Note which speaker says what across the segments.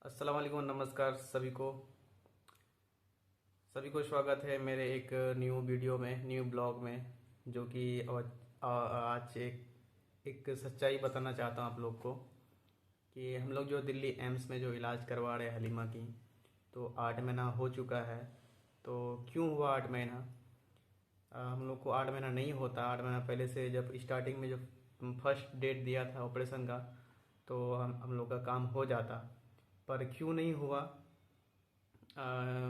Speaker 1: अस्सलाम वालेकुम, नमस्कार सभी को स्वागत है मेरे एक न्यू वीडियो में, न्यू ब्लॉग में। जो कि आज एक सच्चाई बताना चाहता हूँ आप लोग को कि हम लोग जो दिल्ली एम्स में जो इलाज करवा रहे हैं हलीमा की, तो 8 महीना हो चुका है। तो क्यों हुआ 8 महीना? हम लोग को 8 महीना नहीं होता। 8 महीना पहले से जब स्टार्टिंग में जब फर्स्ट डेट दिया था ऑपरेशन का, तो हम लोग का काम हो जाता। पर क्यों नहीं हुआ,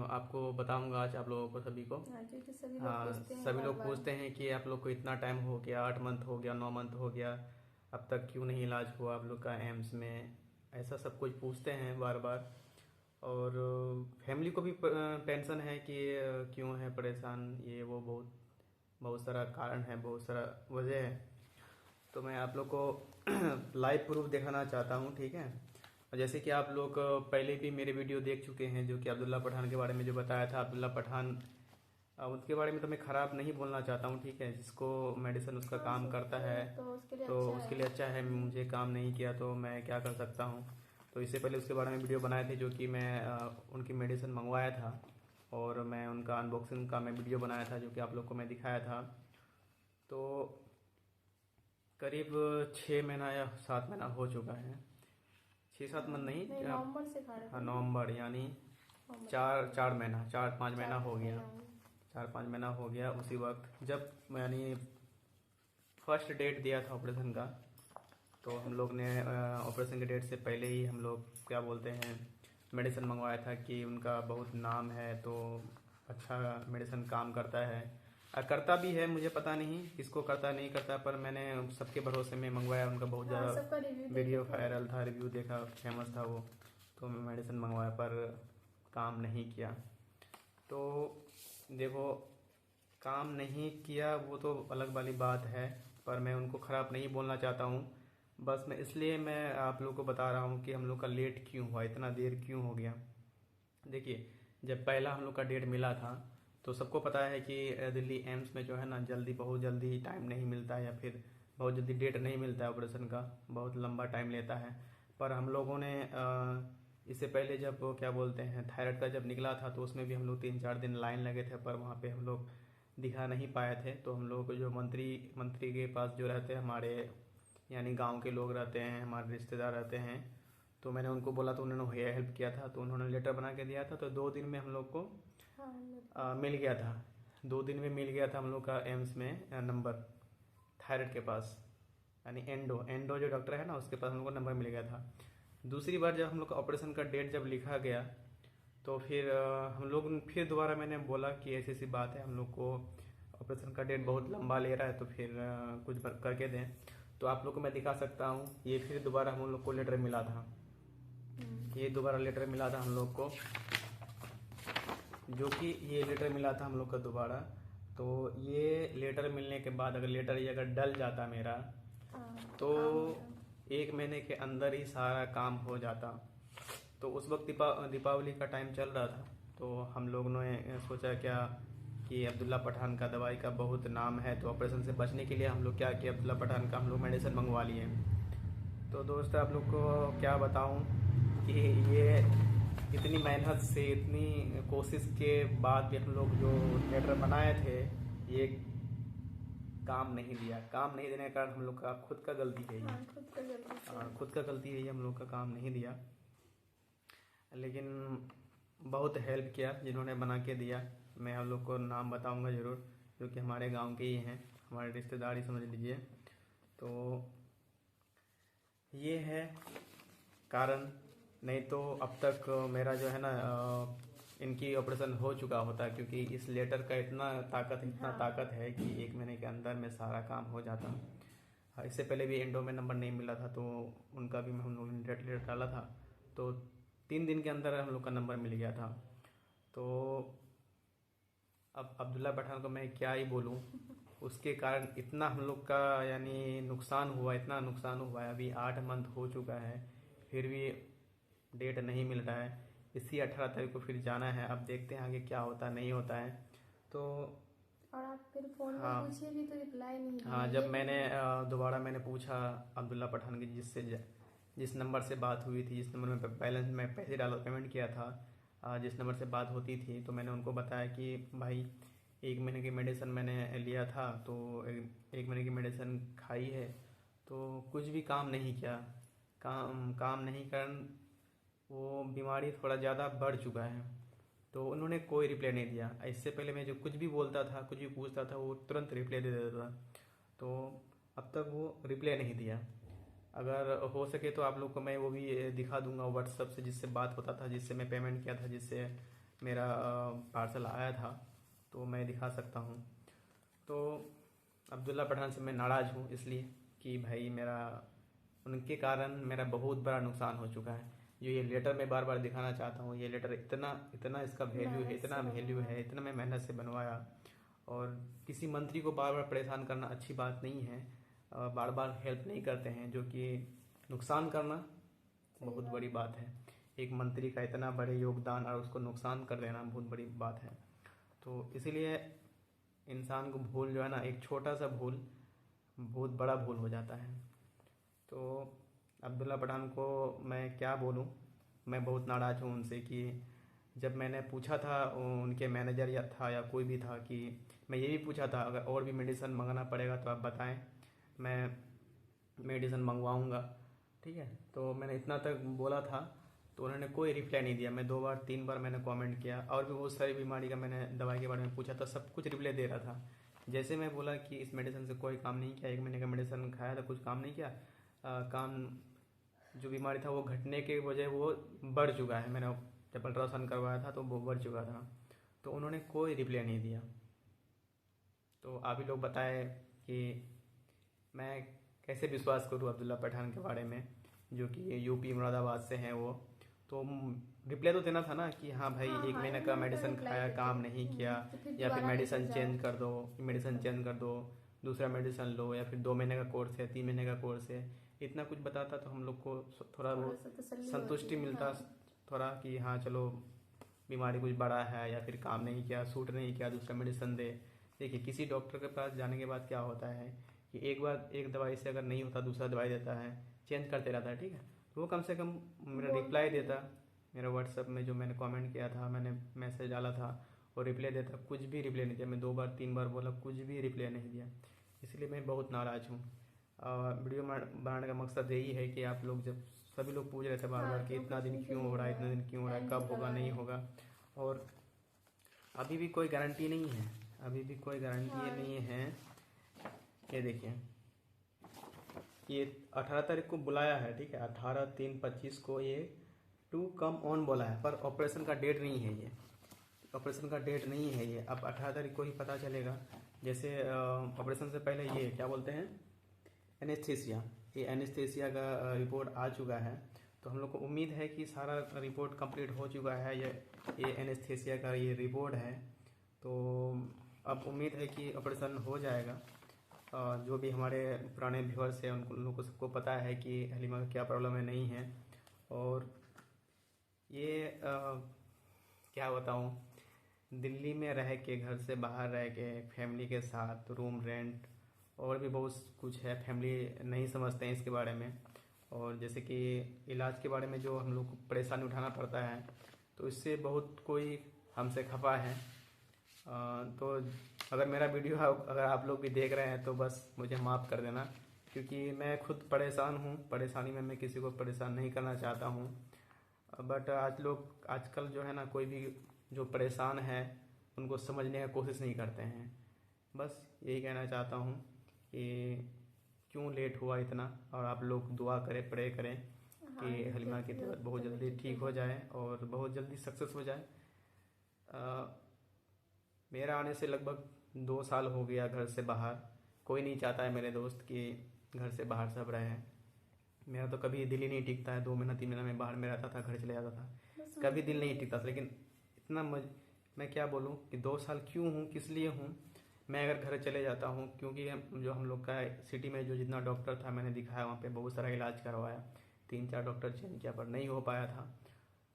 Speaker 1: आपको बताऊंगा आज आप लोगों को, सभी को।
Speaker 2: हाँ, क्योंकि सभी लोग
Speaker 1: हाँ,
Speaker 2: पूछते हैं
Speaker 1: सभी
Speaker 2: बार
Speaker 1: लोग
Speaker 2: बार।
Speaker 1: पूछते हैं कि आप लोग को इतना टाइम हो गया, 8 मंथ हो गया, 9 मंथ हो गया, अब तक क्यों नहीं इलाज हुआ आप लोग का एम्स में। ऐसा सब कुछ पूछते हैं बार बार। और फैमिली को भी टेंशन है कि क्यों है परेशान, ये वो बहुत बहुत सारा कारण है, बहुत सारा वजह है। तो मैं आप लोग को लाइव प्रूफ दिखाना चाहता हूँ, ठीक है। और जैसे कि आप लोग पहले भी मेरे वीडियो देख चुके हैं, जो कि अब्दुल्ला पठान के बारे में जो बताया था, अब्दुल्ला पठान, उसके बारे में तो मैं ख़राब नहीं बोलना चाहता हूँ, ठीक है। जिसको मेडिसिन उसका
Speaker 2: हाँ,
Speaker 1: काम करता है
Speaker 2: तो उसके लिए
Speaker 1: तो
Speaker 2: अच्छा
Speaker 1: उसके
Speaker 2: है।
Speaker 1: लिए अच्छा है। मुझे काम नहीं किया तो मैं क्या कर सकता हूँ। तो इससे पहले उसके बारे में वीडियो बनाए थे, जो कि मैं उनकी मेडिसिन मंगवाया था, और मैं उनका अनबॉक्सिंग का मैं वीडियो बनाया था, जो कि आप लोग को मैं दिखाया था। तो करीब 6 महीना या 7 महीना हो चुका है। 6-7 मंथ नहीं,
Speaker 2: नहीं, नवंबर से खा रहे
Speaker 1: हाँ,
Speaker 2: थे ना।
Speaker 1: नवंबर यानी
Speaker 2: नवंबर
Speaker 1: चार चार महीना, 4-5 महीना
Speaker 2: चार
Speaker 1: हो
Speaker 2: पाँच
Speaker 1: गया।
Speaker 2: महीना होंगे।
Speaker 1: 4-5 महीना हो गया उसी वक्त जब यानी फर्स्ट डेट दिया था ऑपरेशन का। तो हम लोग ने ऑपरेशन के डेट से पहले ही हम लोग क्या बोलते हैं, मेडिसिन मंगवाया था कि उनका बहुत नाम है, तो अच्छा मेडिसिन काम करता है। करता भी है, मुझे पता नहीं किसको करता नहीं करता, पर मैंने सबके भरोसे में मंगवाया। उनका बहुत
Speaker 2: हाँ,
Speaker 1: ज़्यादा
Speaker 2: सबका रिव्यू
Speaker 1: वीडियो
Speaker 2: देखे थे।
Speaker 1: वायरल था, रिव्यू देखा, फेमस था वो। तो मैं मेडिसिन मंगवाया पर काम नहीं किया। तो देखो, काम नहीं किया वो तो अलग वाली बात है, पर मैं उनको ख़राब नहीं बोलना चाहता हूँ। बस मैं इसलिए मैं आप लोग को बता रहा हूँ कि हम लोग का लेट क्यों हुआ, इतना देर क्यों हो गया। देखिए, जब पहला हम लोग का डेट मिला था, तो सबको पता है कि दिल्ली एम्स में जो है ना, बहुत जल्दी टाइम नहीं मिलता है, या फिर बहुत जल्दी डेट नहीं मिलता है ऑपरेशन का, बहुत लंबा टाइम लेता है। पर हम लोगों ने इससे पहले जब वो क्या बोलते हैं, थायराइड का जब निकला था, तो उसमें भी हम लोग 3-4 दिन लाइन लगे थे, पर वहाँ पे हम लोग दिखा नहीं पाए थे। तो हम लोग जो मंत्री मंत्री के पास जो रहते हैं हमारे, यानी गांव के लोग रहते हैं, हमारे रिश्तेदार रहते हैं, तो मैंने उनको बोला, तो उन्होंने हेल्प किया था। तो उन्होंने लेटर बना के दिया था, तो 2 दिन में हम लोग को
Speaker 2: हाँ,
Speaker 1: मिल गया था। 2 दिन में मिल गया था हम लोग का एम्स में नंबर, थायराइड के पास, यानी एंडो एंडो जो डॉक्टर है ना, उसके पास हम लोग को नंबर मिल गया था। दूसरी बार जब हम लोग का ऑपरेशन का डेट जब लिखा गया, तो फिर हम लोग फिर दोबारा मैंने बोला कि ऐसी ऐसी बात है, हम लोग को ऑपरेशन का डेट बहुत लंबा ले रहा है, तो फिर कुछ करके दें। तो आप लोग को मैं दिखा सकता हूँ, ये फिर दोबारा हम लोग को लेटर मिला था। ये दोबारा लेटर मिला था हम लोग को, जो कि ये लेटर मिला था हम लोग का दोबारा। तो ये लेटर मिलने के बाद, अगर लेटर ये अगर डल जाता मेरा,
Speaker 2: हाँ,
Speaker 1: तो
Speaker 2: काम होता।
Speaker 1: 1 महीने के अंदर ही सारा काम हो जाता। तो उस वक्त दीपावली का टाइम चल रहा था। तो हम लोग ने सोचा क्या कि अब्दुल्ला पठान का दवाई का बहुत नाम है, तो ऑपरेशन से बचने के लिए हम लोग क्या किया, अब्दुल्ला पठान का हम लोग मेडिसिन मंगवा लिए। तो दोस्त आप लोग को क्या बताऊं कि ये इतनी मेहनत से, इतनी कोशिश के बाद भी हम लोग जो लेटर बनाए थे, ये काम नहीं दिया। काम नहीं देने के कारण हम लोग का खुद का गलती है ये।
Speaker 2: हाँ, खुद का गलती से।
Speaker 1: खुद का गलती है ये, हम लोग का काम नहीं दिया। लेकिन बहुत हेल्प किया जिन्होंने बना के दिया। मैं हम लोग को नाम बताऊंगा ज़रूर, जो कि हमारे गांव के ही हैं, हमारे रिश्तेदार ही समझ लीजिए। तो ये है कारण, नहीं तो अब तक मेरा जो है ना, इनकी ऑपरेशन हो चुका होता, क्योंकि इस लेटर का इतना
Speaker 2: हाँ,
Speaker 1: ताकत है कि 1 महीने के अंदर में सारा काम हो जाता। हाँ, इससे पहले भी एंडो में नंबर नहीं मिला था, तो उनका भी हम लोग ने लेटर डाला था, तो 3 दिन के अंदर हम लोग का नंबर मिल गया था। तो अब अब्दुल्ला पठान को मैं क्या ही बोलूँ, उसके कारण इतना हम लोग का यानी नुकसान हुआ, इतना नुकसान हुआ है। अभी 8 मंथ हो चुका है, फिर भी डेट नहीं मिल रहा है। इसी 18 तारीख को फिर जाना है, अब देखते हैं आगे क्या होता नहीं होता है। तो
Speaker 2: और आप फिर फोन में
Speaker 1: हाँ,
Speaker 2: पूछिए भी तो रिप्लाई नहीं
Speaker 1: हाँ,
Speaker 2: दिए,
Speaker 1: जब
Speaker 2: ये भी
Speaker 1: मैंने
Speaker 2: है।
Speaker 1: दोबारा मैंने पूछा अब्दुल्ला पठान की, जिस नंबर से बात हुई थी, जिस नंबर में बैलेंस मैं पैसे डाला पेमेंट किया था, जिस नंबर से बात होती थी, तो मैंने उनको बताया कि भाई 1 महीने की मेडिसिन मैंने लिया था, तो 1 महीने की मेडिसिन खाई है, तो कुछ भी काम नहीं किया। काम नहीं कर, वो बीमारी थोड़ा ज़्यादा बढ़ चुका है। तो उन्होंने कोई रिप्लाई नहीं दिया। इससे पहले मैं जो कुछ भी बोलता था, कुछ भी पूछता था, वो तुरंत रिप्लाई दे देता था। तो अब तक वो रिप्लाई नहीं दिया। अगर हो सके तो आप लोग को मैं वो भी दिखा दूंगा व्हाट्सअप से, जिससे बात होता था, जिससे मैं पेमेंट किया था, जिससे मेरा पार्सल आया था, तो मैं दिखा सकता हूँ। तो अब्दुल्ला पठान से मैं नाराज़ हूँ, इसलिए कि भाई मेरा उनके कारण मेरा बहुत बड़ा नुकसान हो चुका है। जो ये लेटर मैं बार बार दिखाना चाहता हूँ, ये लेटर इतना इतना इसका वैल्यू है, इतना वैल्यू है, इतना मैं मेहनत से बनवाया। और किसी मंत्री को बार बार परेशान करना अच्छी बात नहीं है। बार बार हेल्प नहीं करते हैं, जो कि नुकसान करना बहुत बड़ी बात है। एक मंत्री का इतना बड़े योगदान और उसको नुकसान कर देना बहुत बड़ी बात है। तो इसीलिए इंसान को भूल जो है ना, एक छोटा सा भूल बहुत बड़ा भूल हो जाता है। तो अब्दुल्ला पठान को मैं क्या बोलूं, मैं बहुत नाराज़ हूं उनसे कि जब मैंने पूछा था उनके मैनेजर या था या कोई भी था, कि मैं ये भी पूछा था अगर और भी मेडिसिन मंगाना पड़ेगा तो आप बताएं, मैं मेडिसिन मंगवाऊंगा, ठीक है। तो मैंने इतना तक बोला था, तो उन्होंने कोई रिप्लाई नहीं दिया। मैं 2 बार 3 बार मैंने कमेंट किया, और भी बहुत सारी बीमारी का मैंने दवाई के बारे में पूछा था, सब कुछ रिप्लाई दे रहा था। जैसे मैं बोला कि इस मेडिसिन से कोई काम नहीं किया, 1 महीने का मेडिसिन खाया था, कुछ काम नहीं किया, काम जो बीमारी था वो घटने के बजाय वो बढ़ चुका है। मैंने जब अल्ट्रासाउंड करवाया था तो वो बढ़ चुका था, तो उन्होंने कोई रिप्लाई नहीं दिया। तो आप ही लोग बताएं कि मैं कैसे विश्वास करूं अब्दुल्ला पठान के बारे में, जो कि यूपी मुरादाबाद से हैं वो। तो रिप्लाई तो देना था ना कि हाँ भाई, 1 महीने का मेडिसिन खाया, काम नहीं किया, या फिर मेडिसिन चेंज कर दो, मेडिसिन चेंज कर दो, दूसरा मेडिसिन लो, या फिर 2 महीने का कोर्स है, 3 महीने का कोर्स है। इतना कुछ बताता तो हम लोग को थोड़ा वो संतुष्टि मिलता, थोड़ा कि हाँ चलो बीमारी कुछ बड़ा है, या फिर काम नहीं किया, सूट नहीं किया, दूसरा मेडिसिन दे। देखिए किसी डॉक्टर के पास जाने के बाद क्या होता है कि एक बार एक दवाई से अगर नहीं होता दूसरा दवाई देता है, चेंज करते रहता है, ठीक है। तो वो कम से कम मेरा रिप्लाई देता, मेरा व्हाट्सअप में जो मैंने कमेंट किया था, मैंने मैसेज डाला था, और रिप्लाई देता। कुछ भी रिप्लाई नहीं दिया। मैं 2 बार 3 बार बोला, कुछ भी रिप्लाई नहीं दिया। इसलिए मैं बहुत नाराज़ हूँ। वीडियो बनाने का मकसद यही है कि आप लोग, जब सभी लोग पूछ रहे थे बार बार कि इतना दिन क्यों हो रहा है, इतना दिन क्यों हो रहा है, कब होगा, नहीं होगा, और अभी भी कोई गारंटी नहीं है, अभी भी कोई गारंटी नहीं है। ये देखिए, ये 18 तारीख को बुलाया है, ठीक है, 18/3/25 को ये टू कम ऑन बोला है, पर ऑपरेशन का डेट नहीं है, ये ऑपरेशन का डेट नहीं है ये। अब 18 तारीख को ही पता चलेगा। जैसे ऑपरेशन से पहले ये क्या बोलते हैं, एनेस्थीसिया, ये एनेस्थीसिया का रिपोर्ट आ चुका है। तो हम लोग को उम्मीद है कि सारा रिपोर्ट कंप्लीट हो चुका है। ये एनेस्थीसिया का ये रिपोर्ट है, तो अब उम्मीद है कि ऑपरेशन हो जाएगा। जो भी हमारे पुराने व्यूअर्स हैं उन लोगों को सबको पता है कि हलीमा का क्या प्रॉब्लम है, नहीं है। और ये क्या बताऊँ, दिल्ली में रह के, घर से बाहर रह के, फैमिली के साथ रूम रेंट और भी बहुत कुछ है, फैमिली नहीं समझते हैं इसके बारे में। और जैसे कि इलाज के बारे में जो हम लोग को परेशानी उठाना पड़ता है, तो इससे बहुत कोई हमसे खफा है। तो अगर मेरा वीडियो अगर आप लोग भी देख रहे हैं तो बस मुझे माफ़ कर देना, क्योंकि मैं खुद परेशान हूँ। परेशानी में मैं किसी को परेशान नहीं करना चाहता हूँ, बट आजकल जो है ना, कोई भी जो परेशान है उनको समझने की कोशिश नहीं करते हैं। बस यही कहना चाहता हूँ कि क्यों लेट हुआ इतना, और आप लोग दुआ करें, प्रे करें कि हलीमा की तबीयत बहुत जल्दी ठीक हो जाए और बहुत जल्दी सक्सेस हो जाए। मेरा आने से लगभग 2 साल हो गया घर से बाहर। कोई नहीं चाहता है मेरे दोस्त कि घर से बाहर सब रहे हैं। मेरा तो कभी दिल ही नहीं टिकता है, 2 महीना 3 महीना में बाहर में रहता था, घर चले जाता था, कभी दिल नहीं टिकता था। लेकिन इतना मैं क्या बोलूँ कि 2 साल क्यों हूँ, किस लिए हूँ। मैं अगर घर चले जाता हूँ, क्योंकि जो हम लोग का सिटी में जो जितना डॉक्टर था मैंने दिखाया, वहाँ पे बहुत सारा इलाज करवाया, 3-4 डॉक्टर चेंज किया, पर नहीं हो पाया था।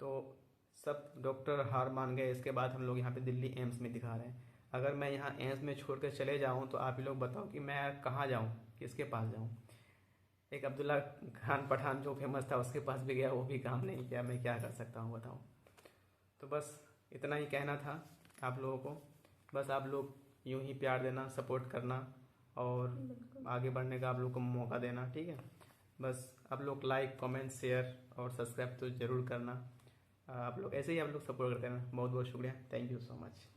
Speaker 1: तो सब डॉक्टर हार मान गए। इसके बाद हम लोग यहाँ पे दिल्ली एम्स में दिखा रहे हैं। अगर मैं यहाँ एम्स में छोड़ कर चले जाऊँ तो आप ही लोग बताओ कि मैं कहाँ जाऊँ, किसके पास जाऊँ। एक अब्दुल्ला खान पठान जो फेमस था उसके पास भी गया, वो भी काम नहीं किया। मैं क्या कर सकता हूँ बताओ। तो बस इतना ही कहना था आप लोगों को। बस आप लोग यूं ही प्यार देना, सपोर्ट करना और
Speaker 2: बिल्कुल।
Speaker 1: आगे बढ़ने का आप लोग को मौका देना, ठीक है। बस आप लोग लाइक, कमेंट, शेयर और सब्सक्राइब तो ज़रूर करना। आप लोग ऐसे ही आप लोग सपोर्ट करते रहना। बहुत बहुत शुक्रिया। Thank you so much.